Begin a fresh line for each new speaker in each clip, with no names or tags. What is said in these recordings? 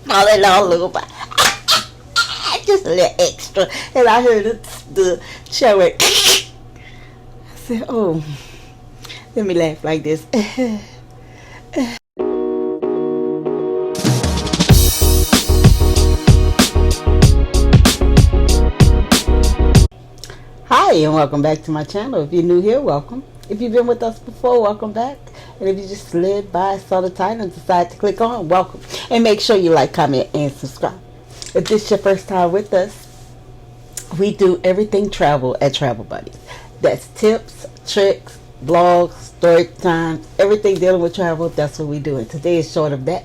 falling all over. Just a little extra. And I heard the chair went. I said, oh, let me laugh like this. Hi, and welcome back to my channel. If you're new here, welcome. If you've been with us before, welcome back. And if you just slid by, saw the title, and decided to click on, welcome. And make sure you like, comment, and subscribe. If this is your first time with us, we do everything travel at Travel Buddies. That's tips, tricks, vlogs, story times, everything dealing with travel. That's what we do. And today is short of that.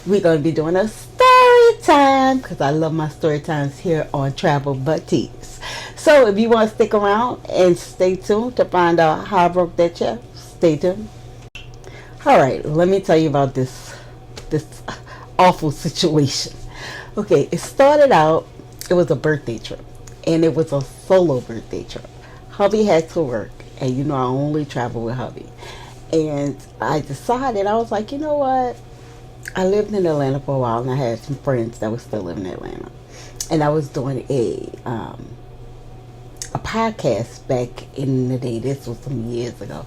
We're going to be doing a story time because I love my story times here on Travel Buddies. So if you want to stick around and stay tuned to find out how I broke that chair, stay tuned. All right, let me tell you about this awful situation. Okay, it started out, it was a birthday trip, and it was a solo birthday trip. Hubby had to work, and you know I only travel with hubby. And I decided, I was like, you know what? I lived in Atlanta for a while, and I had some friends that were still living in Atlanta. And I was doing a podcast back in the day. This was some years ago.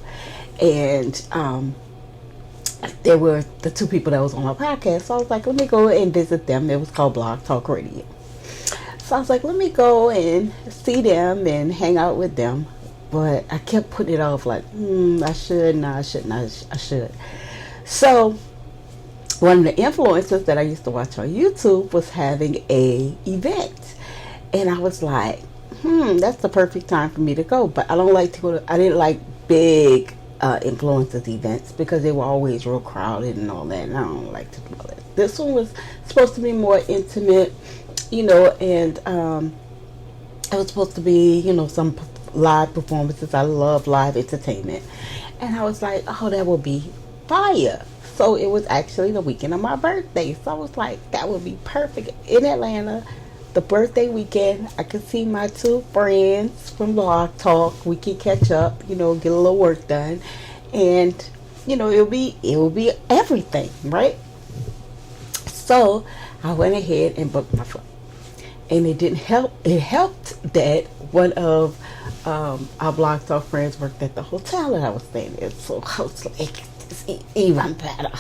And there were the two people that was on my podcast. So I was like, let me go and visit them. It was called Blog Talk Radio. So I was like, let me go and see them and hang out with them. But I kept putting it off like, I should, no, I shouldn't, I should. So one of the influencers that I used to watch on YouTube was having a event. And I was like, that's the perfect time for me to go. But I don't like to go to, I didn't like big influencers events because they were always real crowded and all that. And I don't like to do all that. This one was supposed to be more intimate, you know, and it was supposed to be, you know, some live performances. I love live entertainment. And I was like, oh, that would be fire. So it was actually the weekend of my birthday. So I was like, that would be perfect in Atlanta. The birthday weekend, I could see my two friends from Blog Talk. We could catch up, you know, get a little work done. And, you know, it will be everything, right? So I went ahead and booked my flight. And it didn't help. It helped that one of our Blog Talk friends worked at the hotel that I was staying in. So I was like, it's even better.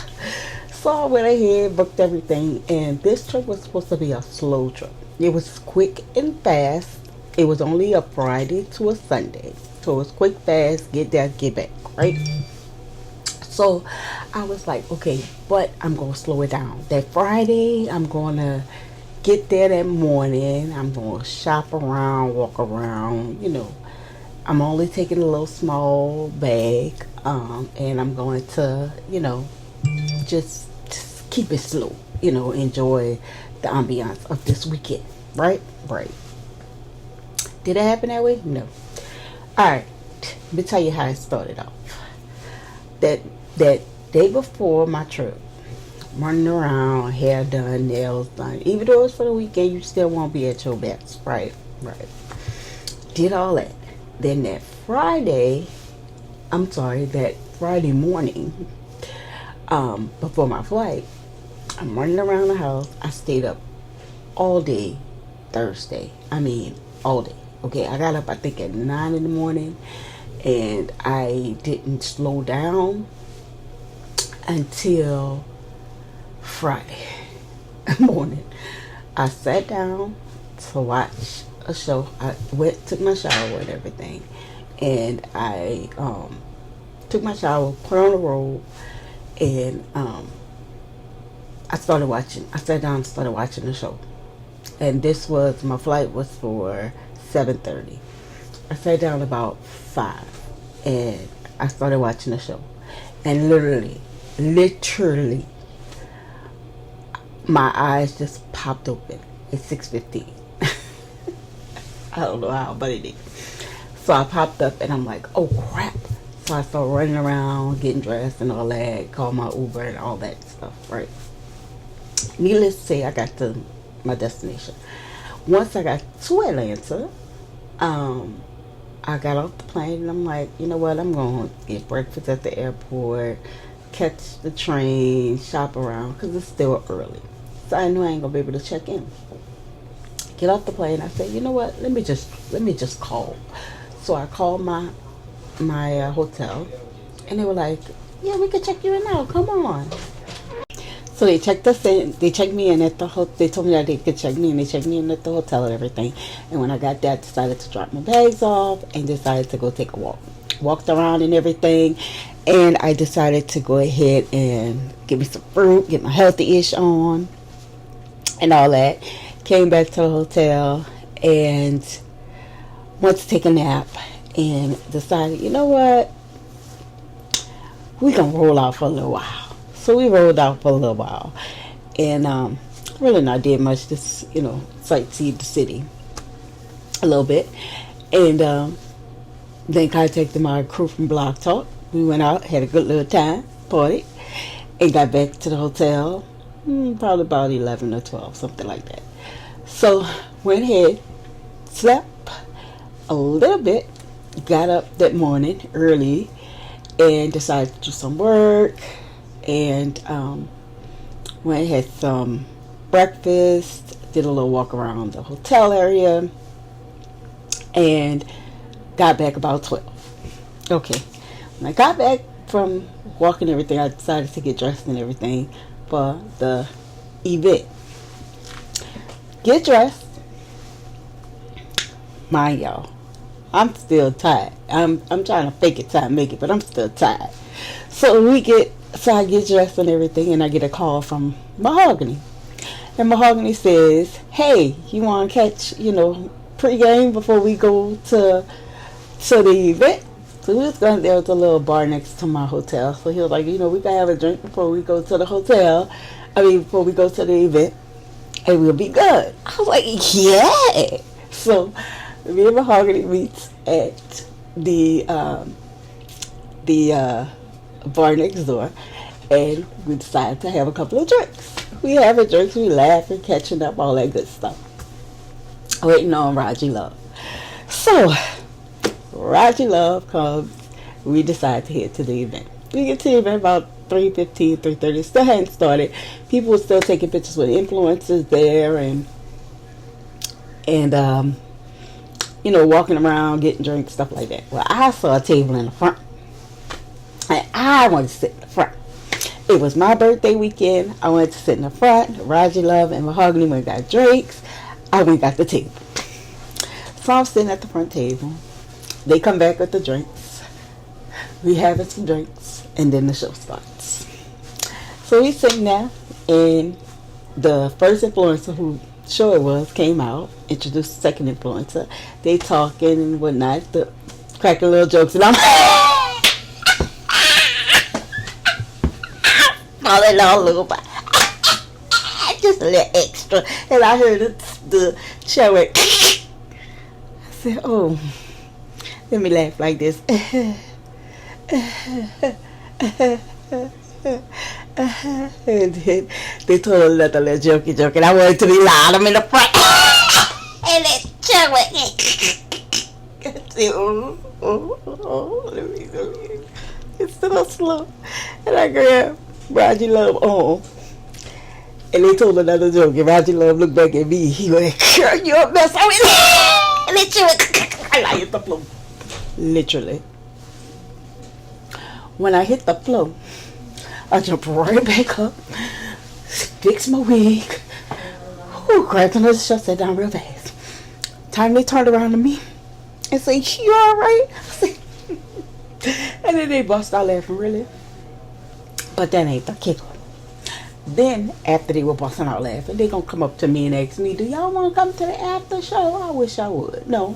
So I went ahead, booked everything. And this trip was supposed to be a slow trip. It was quick and fast. It was only a Friday to a Sunday. So it was quick, fast, get there, get back, right? So I was like, okay, but I'm going to slow it down. That Friday, I'm going to get there that morning. I'm going to shop around, walk around, you know. I'm only taking a little small bag. And I'm going to, you know, just keep it slow, you know, enjoy the ambiance of this weekend, right? Did it happen that way? No. Alright, let me tell you how it started off. That day before my trip, running around, hair done, nails done. Even though it's for the weekend, you still won't be at your best, right? Did all that. Then that Friday morning, before my flight, I'm running around the house. I stayed up all day Thursday. I mean, all day. Okay, I got up, I think, at 9 in the morning, and I didn't slow down until Friday morning. I sat down to watch a show. I took my shower and everything, and I took my shower, put on a robe, and I sat down and started watching the show. And my flight was for 7:30. I sat down about 5 and I started watching the show. And literally, my eyes just popped open at 6:15. I don't know how, but it did. So I popped up and I'm like, oh crap. So I started running around, getting dressed and all that, called my Uber and all that stuff, right? Needless to say, I got to my destination. Once I got to Atlanta, I got off the plane and I'm like, you know what, I'm going to get breakfast at the airport, catch the train, shop around, because it's still early. So I knew I ain't gonna be able to check in. Get off the plane. I said, you know what? Let me just call. So I called my hotel, and they were like, yeah, we can check you in now. Come on. So they checked us in. They checked me in at the hotel. They told me that they could check me in. They checked me in at the hotel and everything. And when I got there, I decided to drop my bags off and decided to go take a walk. Walked around and everything, and I decided to go ahead and get me some fruit, get my healthy-ish on, and all that. Came back to the hotel and went to take a nap and decided, you know what? We're going to roll out for a little while. So we rolled out for a little while. And really not did much. Just, sightsee the city a little bit. And then contacted my crew from Blog Talk. We went out, had a good little time, party, and got back to the hotel probably about 11 or 12, something like that. So went ahead, slept a little bit, got up that morning early, and decided to do some work, and went and had some breakfast, did a little walk around the hotel area, and got back about 12. Okay, when I got back from walking and everything, I decided to get dressed and everything for the event. Get dressed. Mind y'all, I'm still tired. I'm trying to fake it till I make it, but I'm still tired. So I get dressed and everything, and I get a call from Mahogany. And Mahogany says, hey, you want to catch, pregame before we go to the event? So we was going, there was a little bar next to my hotel. So he was like, we can have a drink before we go to the hotel. Before we go to the event. And we'll be good. I was like, yeah. So me and Mahogany meets at the bar next door, and we decided to have a couple of drinks. We having drinks, we laughing, catching up, all that good stuff. Waiting on Raji Love. So Raji Love comes. We decide to head to the event. We get to the event about 3:15, 3:30. Still hadn't started. People were still taking pictures with influencers there, and walking around, getting drinks, stuff like that. Well, I saw a table in the front, and I wanted to sit in the front. It was my birthday weekend. I wanted to sit in the front. Raji Love and Mahogany went and got drinks. I went and got the table. So I'm sitting at the front table. They come back with the drinks. We having some drinks, and then the show starts. So we sitting there, and the first influencer who show it was came out, introduced the second influencer. They talking and whatnot, cracking little jokes, and I'm falling all over, just a little extra. And I heard the show it. I said, "Oh, let me laugh like this." And then they told another little joke, and I wanted to be loud. I'm in the front, and they show it. I said, let me go. It's still slow, and I grabbed Raji Love on, and they told another joke, and Raji Love looked back at me. He went, "Girl, you a mess." I went, and they chew it. I hit the floor, literally. When I hit the floor, I jumped right back up, fixed my wig, grabbed another shot, sat down real fast. Time they turned around to me and said, "You all right?" I said, and then they bust out laughing, really. But that ain't the kicker. Then, after they were busting out laughing, they gonna come up to me and ask me, "Do y'all want to come to the after show?" I wish I would. No,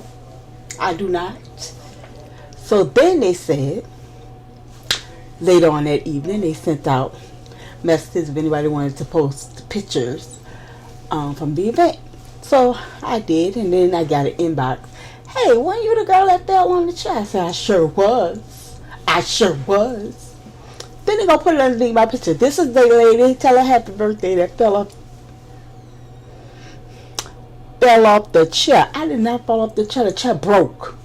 I do not. So then they said, later on that evening, they sent out messages if anybody wanted to post pictures from the event. So I did, and then I got an inbox. "Hey, weren't you the girl that fell on the chair?" I said, "I sure was. I sure was." Then they gonna put it underneath my picture. "This is the lady. Tell her happy birthday that fell off the chair." I did not fall off the chair. The chair broke.